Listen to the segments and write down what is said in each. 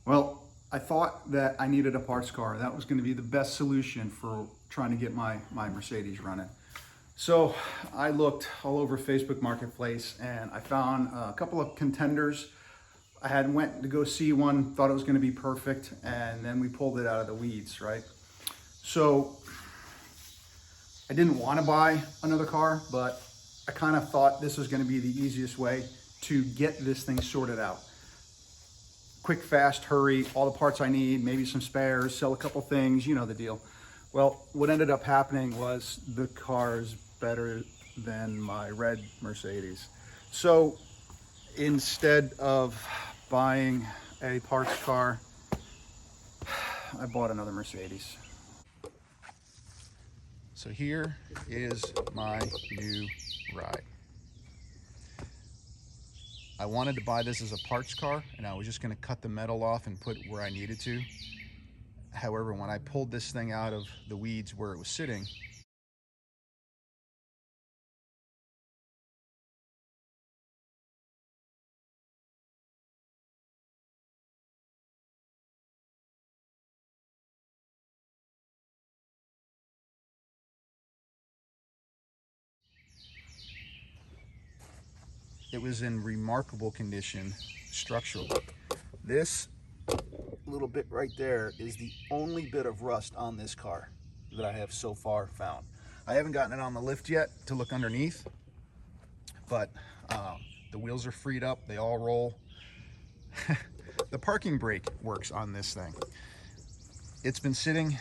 Well, I thought that I needed a parts car. That was going to be the best solution for trying to get my Mercedes running. So I looked all over Facebook Marketplace and I found a couple of contenders. I had went to go see one, thought it was going to be perfect, and then we pulled it out of the weeds, right? So I didn't want to buy another car, but I kind of thought this was going to be the easiest way to get this thing sorted out. Quick, fast, hurry, all the parts I need, maybe some spares, sell a couple things, you know the deal. Well, what ended up happening was the car is better than my red Mercedes. So instead of buying a parts car, I bought another Mercedes. So here is my new ride. I wanted to buy this as a parts car and I was just going to cut the metal off and put it where I needed to. However, when I pulled this thing out of the weeds where it was sitting, it was in remarkable condition structurally. This little bit right there is the only bit of rust on this car that I have so far found. I haven't gotten it on the lift yet to look underneath, but the wheels are freed up, they all roll. The parking brake works on this thing. It's been sitting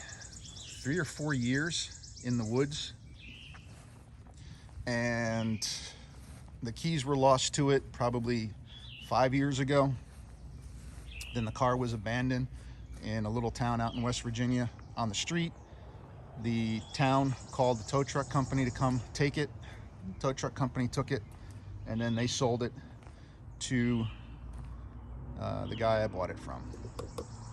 3 or 4 years in the woods, and the keys were lost to it probably 5 years ago. Then the car was abandoned in a little town out in West Virginia on the street. The town called the tow truck company to come take it. The tow truck company took it, and then they sold it to the guy I bought it from,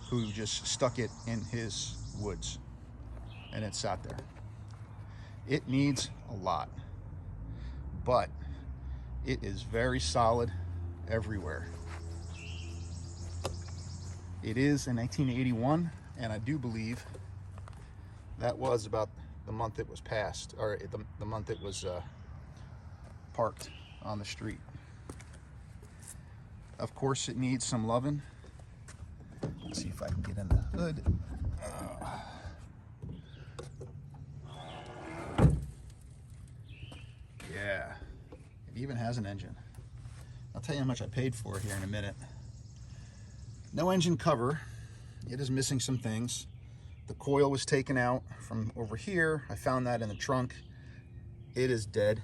who just stuck it in his woods, and it sat there. It needs a lot, but it is very solid everywhere. It is in 1981, and I do believe that was about the month it was passed, or the month it was parked on the street. Of course, it needs some loving. Let's see if I can get in the hood. Yeah, it even has an engine. I'll tell you how much I paid for it here in a minute. No engine cover. It is missing some things. The coil was taken out from over here. I found that in the trunk. It is dead.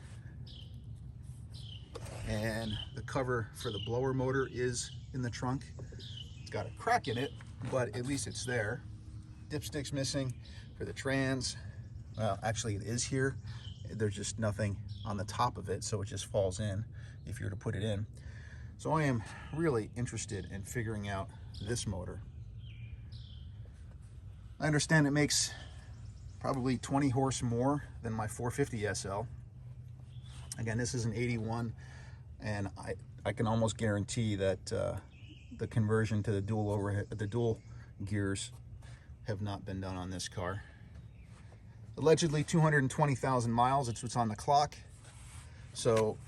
And the cover for the blower motor is in the trunk. It's got a crack in it, but at least it's there. Dipstick's missing for the trans. Well, actually it is here. There's just nothing on the top of it, so it just falls in if you were to put it in. So I am really interested in figuring out this motor. I understand it makes probably 20 horse more than my 450 SL. Again, this is an 81, and I can almost guarantee that the conversion to the dual gears have not been done on this car. Allegedly 220,000 miles, it's what's on the clock. So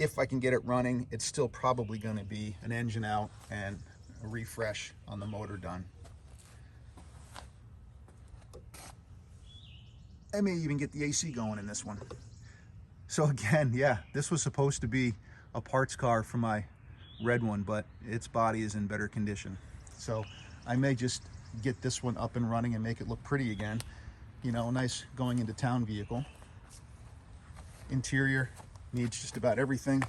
if I can get it running, it's still probably going to be an engine out and a refresh on the motor done. I may even get the AC going in this one. So again, yeah, this was supposed to be a parts car for my red one, but its body is in better condition. So I may just get this one up and running and make it look pretty again. You know, a nice going into town vehicle. Interior needs just about everything,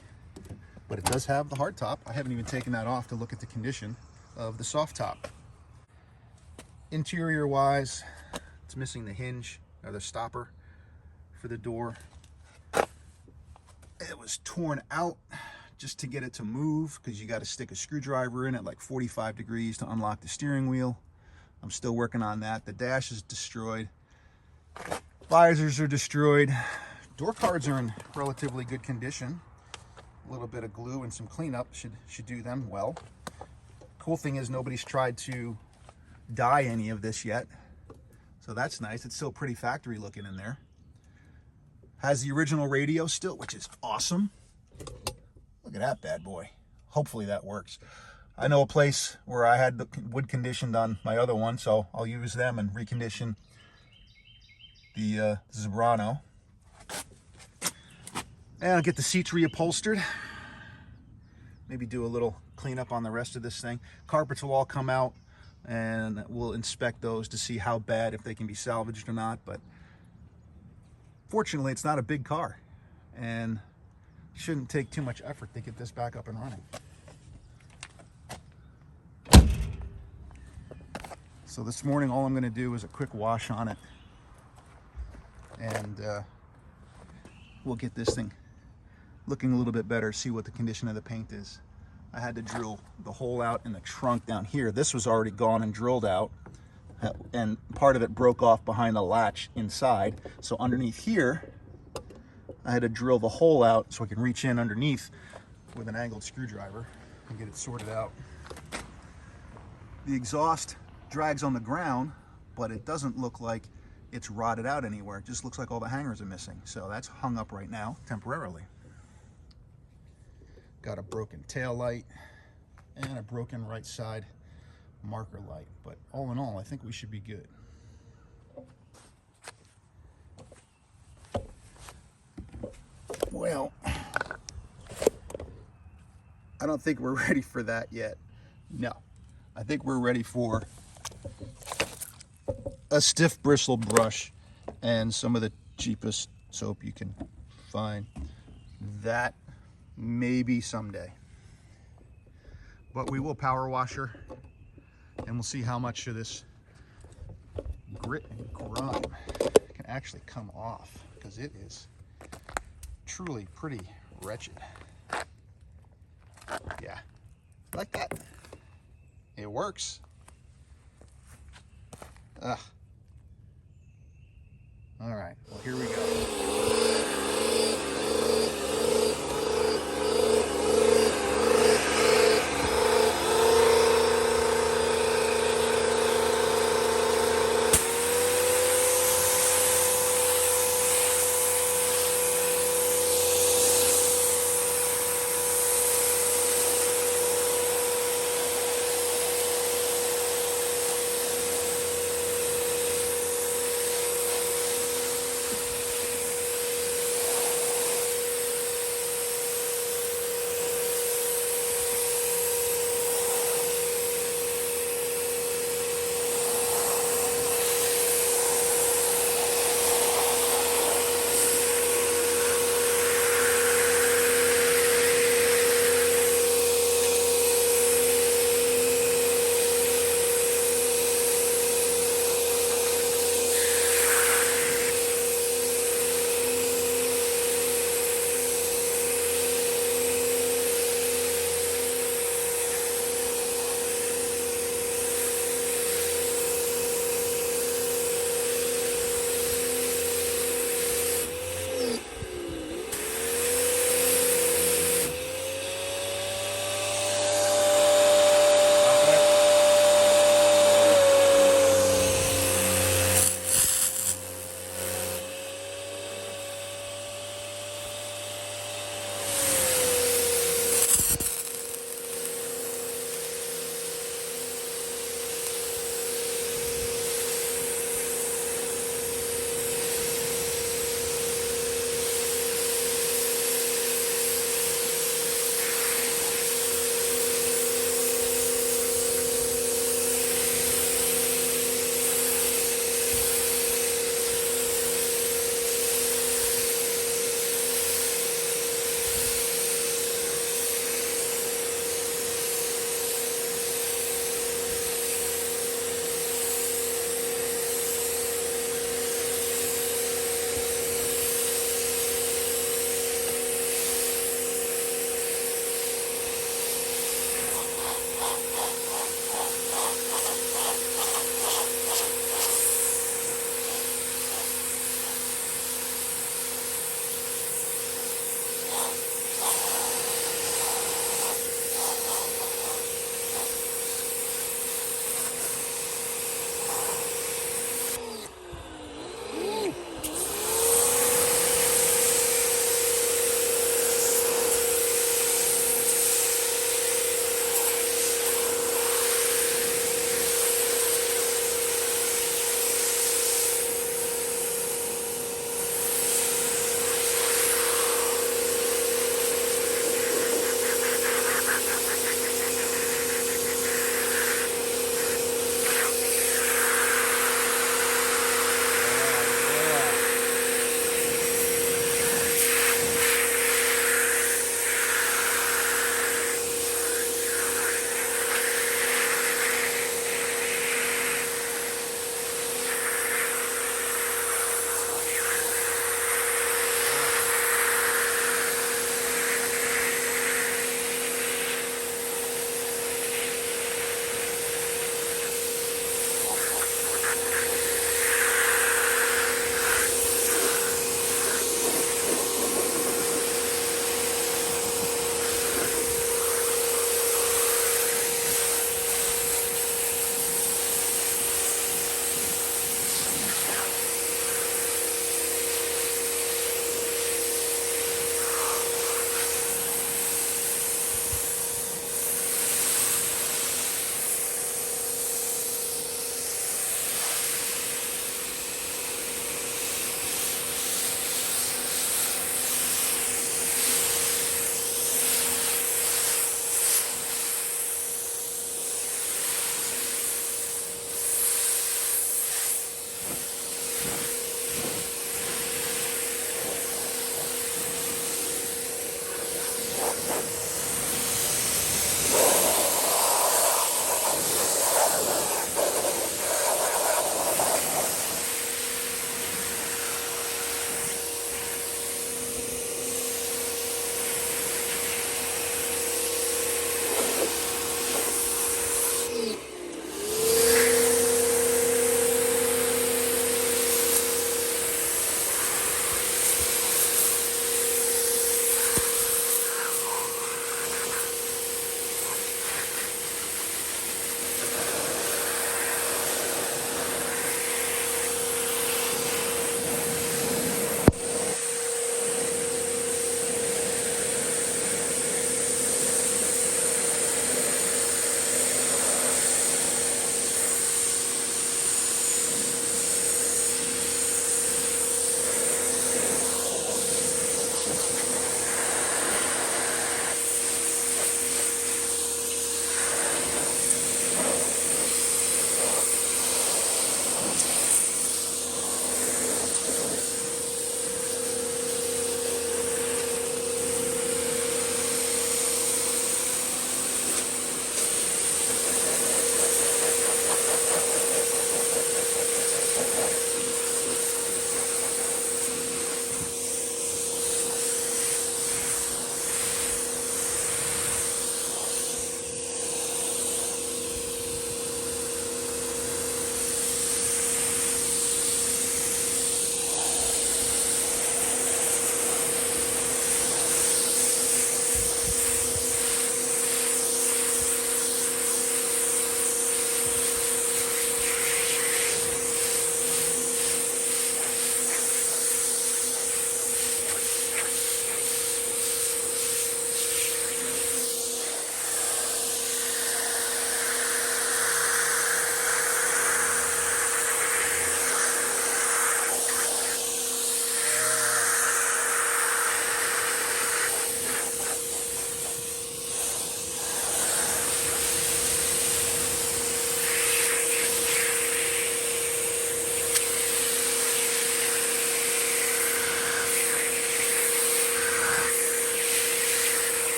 but it does have the hard top. I haven't even taken that off to look at the condition of the soft top. Interior wise, it's missing the hinge or the stopper for the door. It was torn out just to get it to move, because you got to stick a screwdriver in at like 45 degrees to unlock the steering wheel. I'm still working on that. The dash is destroyed. Visors are destroyed. Door cards are in relatively good condition. A little bit of glue and some cleanup should do them well. Cool thing is nobody's tried to dye any of this yet, so that's nice. It's still pretty factory looking in there. Has the original radio still, which is awesome. Look at that bad boy. Hopefully that works. I know a place where I had the wood conditioned on my other one, so I'll use them and recondition the Zebrano. And I'll get the seats reupholstered. Maybe do a little cleanup on the rest of this thing. Carpets will all come out, and we'll inspect those to see how bad, if they can be salvaged or not. But fortunately, it's not a big car, and it shouldn't take too much effort to get this back up and running. So this morning, all I'm going to do is a quick wash on it, and we'll get this thing looking a little bit better, see what the condition of the paint is. I had to drill the hole out in the trunk down here. This was already gone and drilled out, and part of it broke off behind the latch inside. So underneath here, I had to drill the hole out so I can reach in underneath with an angled screwdriver and get it sorted out. The exhaust drags on the ground, but it doesn't look like it's rotted out anywhere. It just looks like all the hangers are missing. So that's hung up right now temporarily. Got a broken tail light and a broken right side marker light, but all in all, I think we should be good. Well, I don't think we're ready for that yet. No, I think we're ready for a stiff bristle brush and some of the cheapest soap you can find. That maybe someday, but we will power wash her, and we'll see how much of this grit and grime can actually come off, because it is truly pretty wretched. Yeah, like that. It works. Ugh. All right, well, here we go.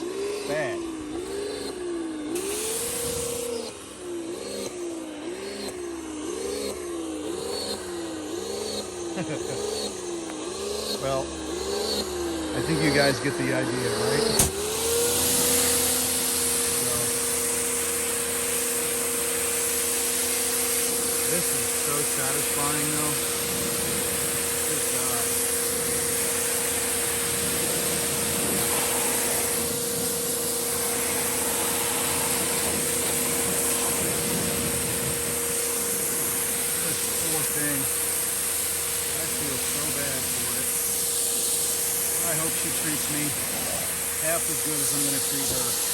is bad. Well, I think you guys get the idea, right? So, this is so satisfying though. Good God. This poor thing. I feel so bad for it. I hope she treats me half as good as I'm going to treat her.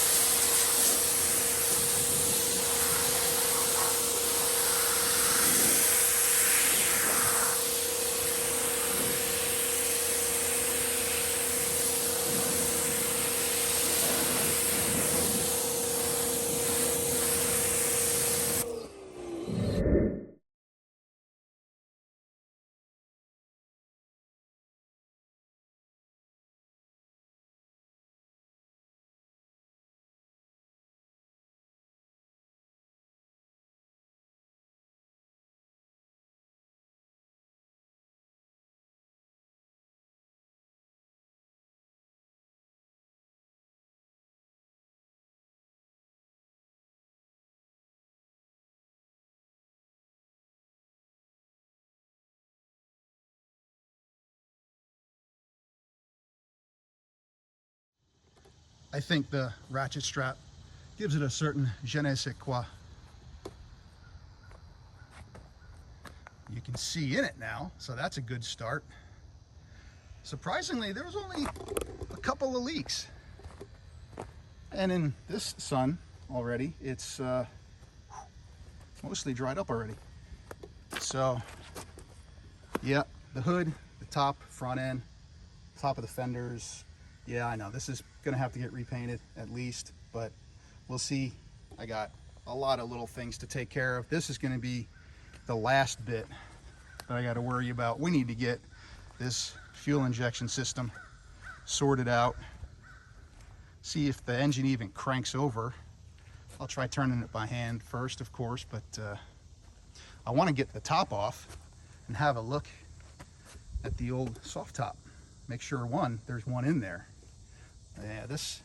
I think the ratchet strap gives it a certain je ne sais quoi. You can see in it now, so that's a good start. Surprisingly, there was only a couple of leaks. And in this sun already, it's mostly dried up already. So, yeah, the hood, the top, front end, top of the fenders. Yeah, I know this is gonna have to get repainted at least, but we'll see. I got a lot of little things to take care of. This is gonna be the last bit that I gotta worry about. We need to get this fuel injection system sorted out. See if the engine even cranks over. I'll try turning it by hand first, of course, but I wanna get the top off and have a look at the old soft top. Make sure, one, there's one in there. Yeah, this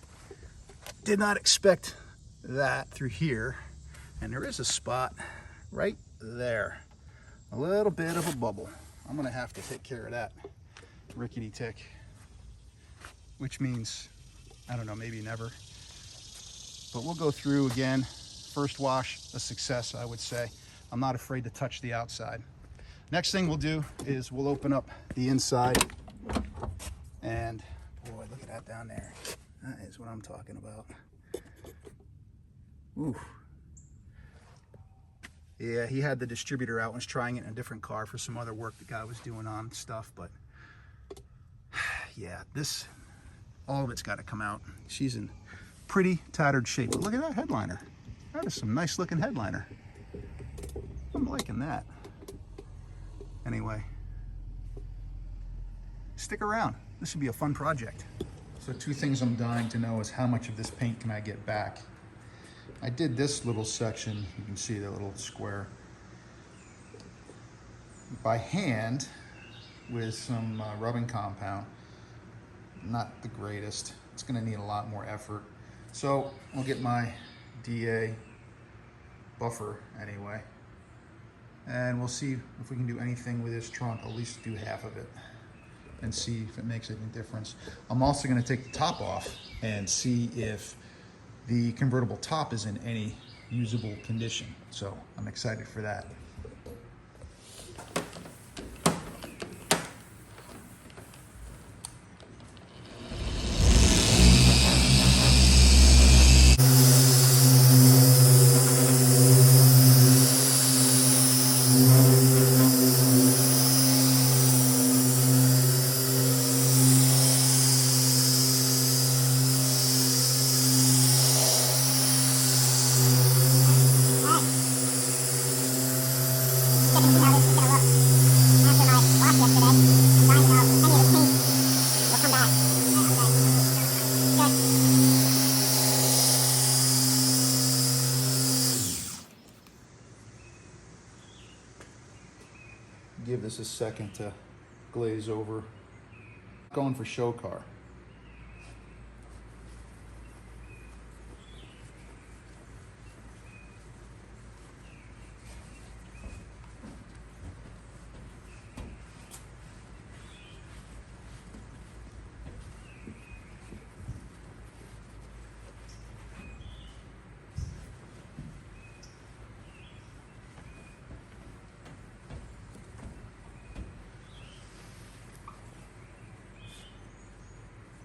did not expect that through here. And there is a spot right there. A little bit of a bubble. I'm gonna have to take care of that rickety tick, which means, I don't know, maybe never. But we'll go through again. First wash, a success, I would say. I'm not afraid to touch the outside. Next thing we'll do is we'll open up the inside. And boy, look at that down there. That is what I'm talking about. Ooh. Yeah, he had the distributor out and was trying it in a different car for some other work the guy was doing on stuff, but yeah, this, all of it's got to come out. She's in pretty tattered shape. But look at that headliner. That is some nice looking headliner. I'm liking that. Anyway, stick around. This should be a fun project. So two things I'm dying to know is how much of this paint can I get back? I did this little section, you can see the little square, by hand with some rubbing compound. Not the greatest. It's gonna need a lot more effort. So I'll get my DA buffer anyway. And we'll see if we can do anything with this trunk, at least do half of it, and see if it makes any difference. I'm also gonna take the top off and see if the convertible top is in any usable condition. So I'm excited for that. Good. Give this a second to glaze over. Going for show car.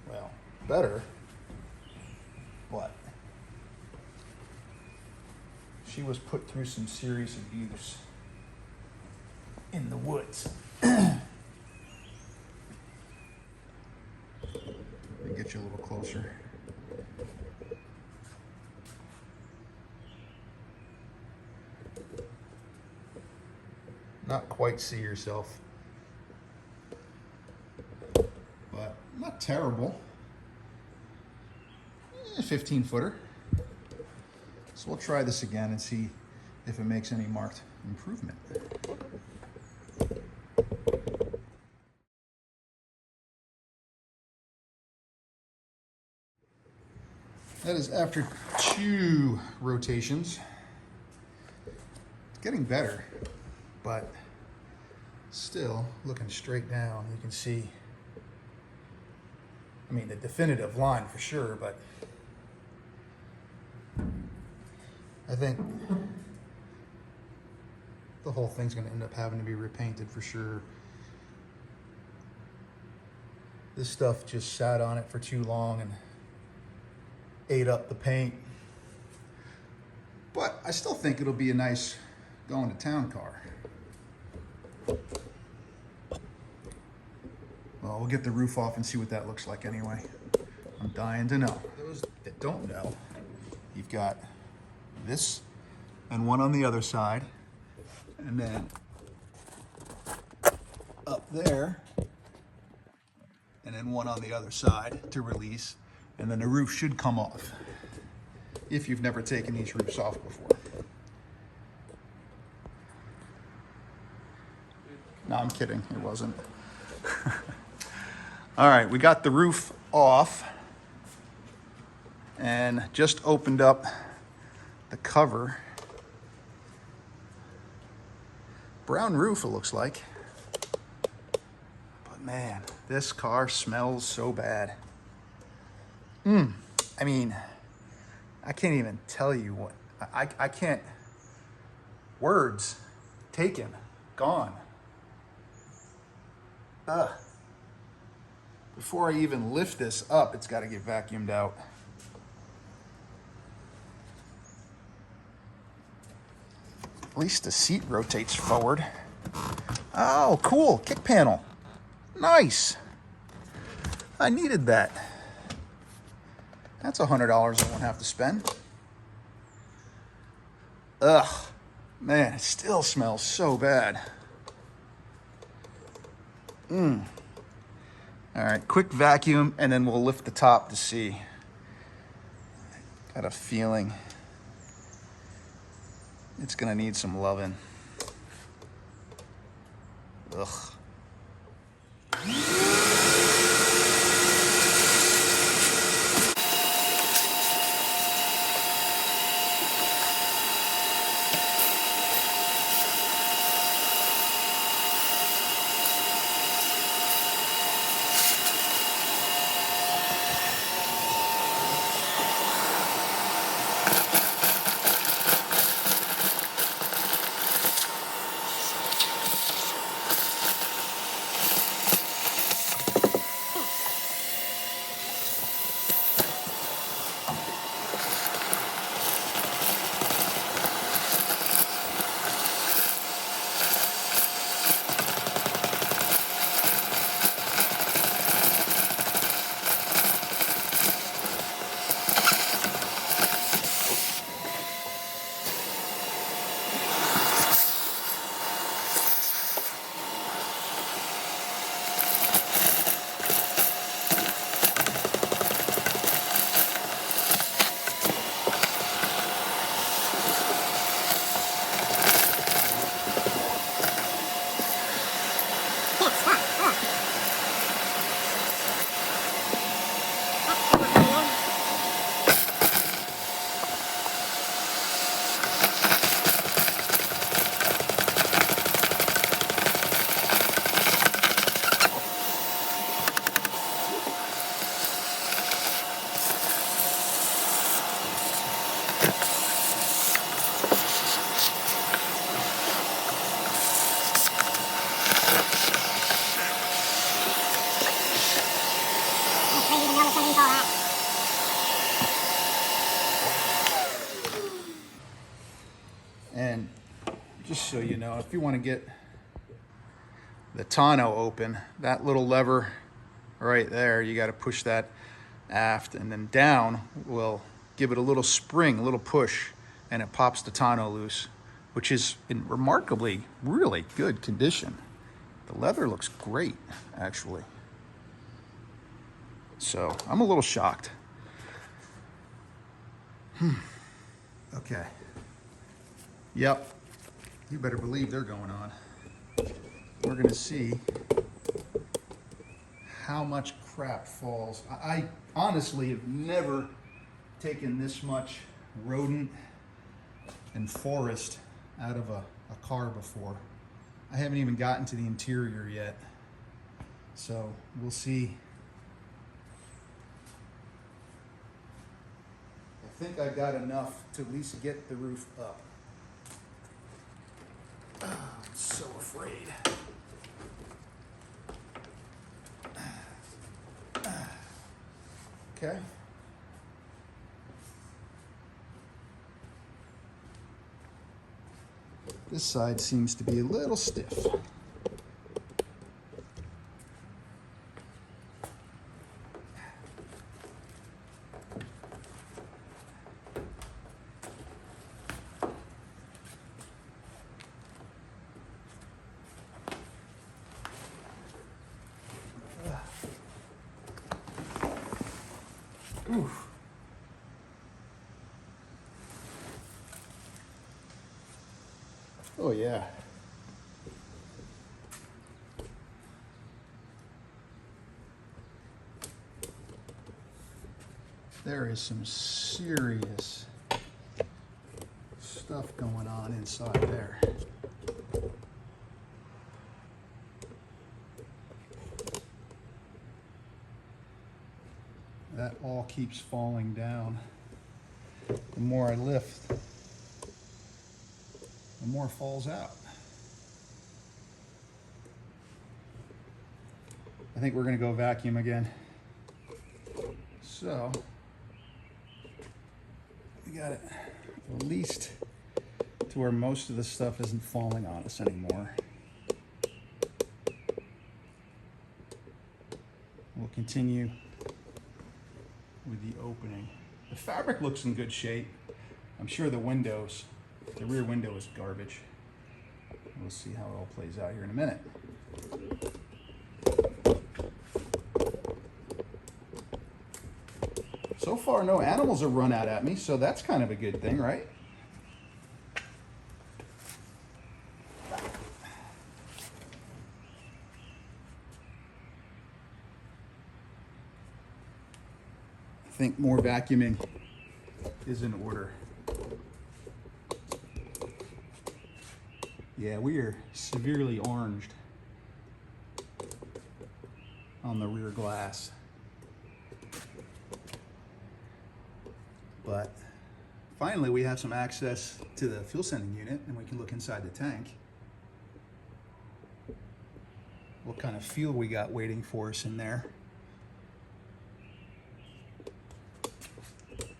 Well, better, but she was put through some serious abuse in the woods. Let me get you a little closer. Not quite see yourself, but not terrible. 15 footer. So we'll try this again and see if it makes any marked improvement. That is after 2 rotations. It's getting better, but still looking straight down. You can see, I mean, the definitive line for sure, but I think the whole thing's going to end up having to be repainted for sure. This stuff just sat on it for too long and ate up the paint. But I still think it'll be a nice going to town car. Well, we'll get the roof off and see what that looks like anyway. I'm dying to know. Those that don't know, you've got this and one on the other side, and then up there, and then one on the other side to release, and then the roof should come off if you've never taken these roofs off before. No, I'm kidding, it wasn't. All right, we got the roof off and just opened up the cover. Brown roof, it looks like. But man, this car smells so bad. I mean, I can't even tell you what, I can't, words, taken, gone. Before I even lift this up, it's got to get vacuumed out. At least the seat rotates forward. Oh, cool, kick panel. Nice. I needed that. That's $100 I won't have to spend. Ugh, man, it still smells so bad. All right, quick vacuum, and then we'll lift the top to see. Got a feeling it's gonna need some loving. Ugh. just so you know, if you want to get the tonneau open, that little lever right there, you got to push that aft, and then down will give it a little spring, a little push, and it pops the tonneau loose, which is in remarkably really good condition. The leather looks great, actually. So I'm a little shocked. Okay. Yep. You better believe they're going on. We're gonna see how much crap falls. I honestly have never taken this much rodent and forest out of a car before. I haven't even gotten to the interior yet. So we'll see. I think I got enough to at least get the roof up. Oh, I'm so afraid. Okay. This side seems to be a little stiff. Oof. Oh yeah. There is some serious stuff going on inside there. That all keeps falling down. The more I lift, the more falls out. I think we're gonna go vacuum again. So, we got it at least to where most of the stuff isn't falling on us anymore. We'll continue with the opening. The fabric looks in good shape. I'm sure the windows, the rear window is garbage. We'll see how it all plays out here in a minute. So far, no animals have run out at me, so that's kind of a good thing, right? I think more vacuuming is in order. Yeah, we are severely oranged on the rear glass. But finally we have some access to the fuel sending unit and we can look inside the tank. What kind of fuel we got waiting for us in there.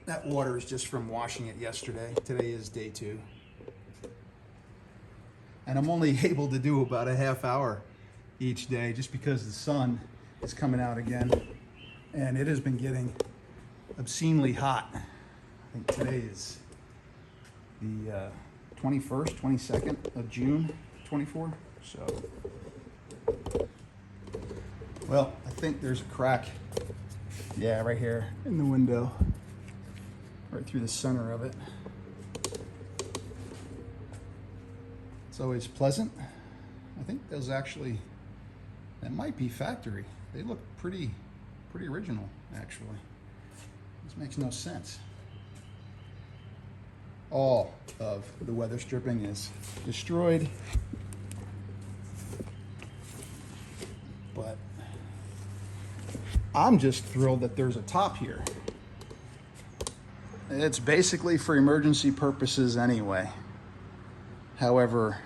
That water is just from washing it yesterday. Today is day 2. And I'm only able to do about a half hour each day just because the sun is coming out again. And it has been getting obscenely hot. I think today is the 21st, 22nd of June, 24. So, well, I think there's a crack. Yeah, right here in the window. Right through the center of it. It's always pleasant. I think those actually, that might be factory. They look pretty original, actually. This makes no sense. All of the weather stripping is destroyed. But I'm just thrilled that there's a top here. It's basically for emergency purposes anyway. However,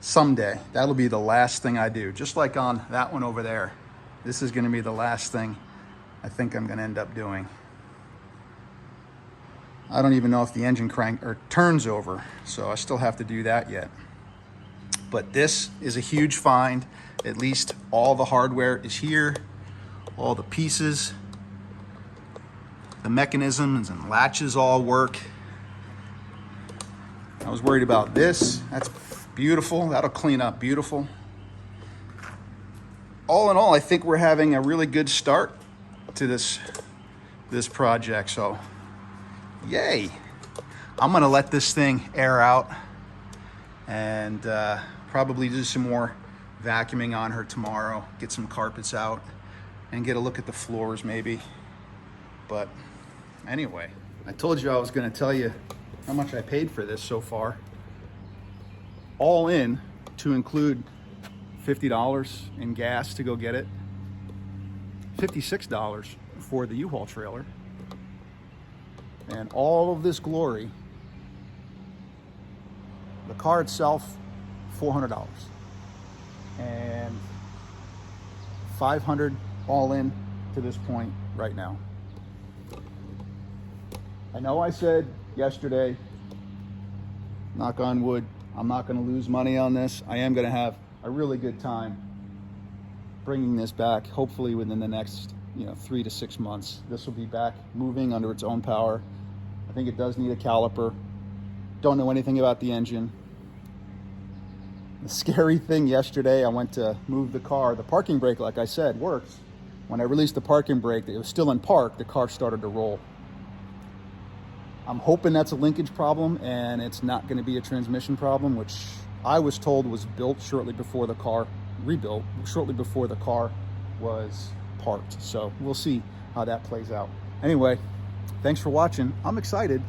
someday, that'll be the last thing I do. Just like on that one over there. This is gonna be the last thing I think I'm gonna end up doing. I don't even know if the engine crank or turns over, so I still have to do that yet. But this is a huge find. At least all the hardware is here, all the pieces, the mechanisms and latches all work. I was worried about this. That's beautiful. That'll clean up beautiful. All in all, I think we're having a really good start to this project. So, yay! I'm gonna let this thing air out and probably do some more vacuuming on her tomorrow. Get some carpets out and get a look at the floors maybe. But anyway, I told you I was gonna tell you how much I paid for this so far. All in, to include $50 in gas to go get it, $56 for the U-Haul trailer, and all of this glory. The car itself, $400, and $500 all in to this point right now. I know I said yesterday, knock on wood, I'm not going to lose money on this. I am going to have a really good time bringing this back, hopefully within the next 3 to 6 months. This will be back moving under its own power. I think it does need a caliper. Don't know anything about the engine. The scary thing yesterday, I went to move the car. The parking brake, like I said, works. When I released the parking brake, it was still in park, the car started to roll. I'm hoping that's a linkage problem and it's not going to be a transmission problem, which I was told was built shortly before the car, rebuilt shortly before the car was parked. So we'll see how that plays out. Anyway, thanks for watching. I'm excited.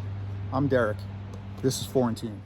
I'm Derek. This is Foreign Team.